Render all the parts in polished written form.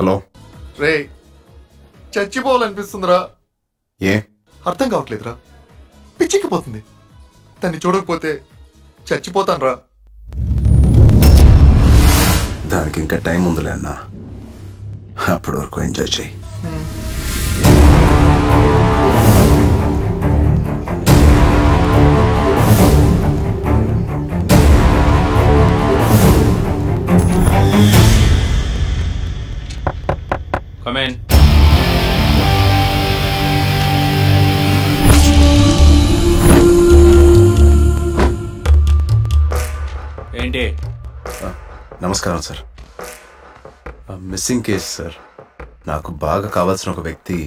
Hello రే, చచ్చిపోవాలనిపిస్తుందిరా. ఏ అర్థం కావట్లేదురా, పిచ్చిక్కిపోతుంది. దాన్ని చూడకపోతే చచ్చిపోతాను రా. దానికి ఇంకా టైం ఉందిలే అన్నా, అప్పటి వరకు ఎంజాయ్ చేయి. Come in. ఏంటి? నమస్కారం సార్. Missing case sir. నాకు బాగా కావాల్సిన ఒక వ్యక్తి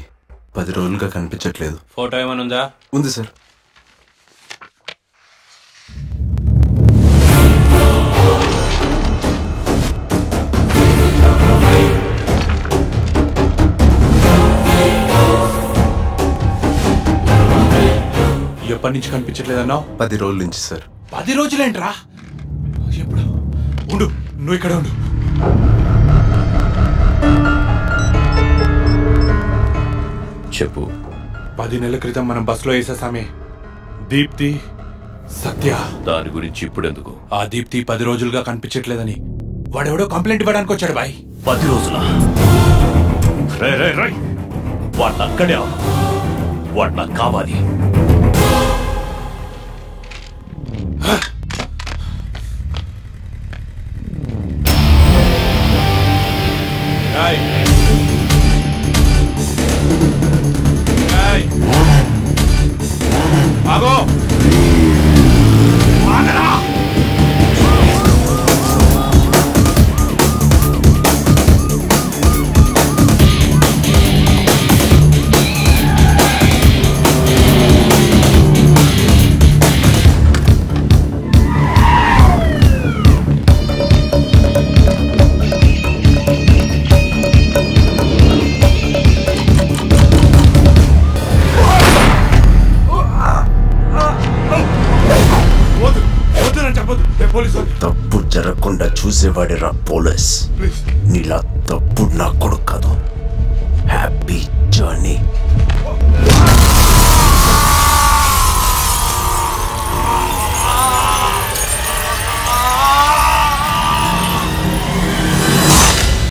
10 రోజులుగా కనిపించట్లేదు. ఫోటో ఏమైనా ఉందా? ఉంది సార్. ఎప్పటి నుంచి కనిపించట్లేదన్నావు? 10 రోజుల నుంచి సార్. 10 రోజులేంట్రా? ఎప్పుడు? ఉండు, నువ్వు ఇక్కడ ఉండు. చెప్పు. 10 నెలల క్రితం మనం బస్సులో వేసేసామే, దీప్తి, సత్య. దాని గురించి ఇప్పుడెందుకు? ఆ దీప్తి 10 రోజులుగా కనిపించట్లేదని వాడెవడో కంప్లైంట్ ఇవ్వడానికి వచ్చాడు బాయ్. 10 రోజుల? వాడు అక్కడే, వాడు నాకు కావాలి. ఆగో, ఆగరా. తప్పు జరగకుండా చూసేవాడిరా పోలీస్. నీలా తప్పుడు నా కొడుకు కాదు. Happy journey.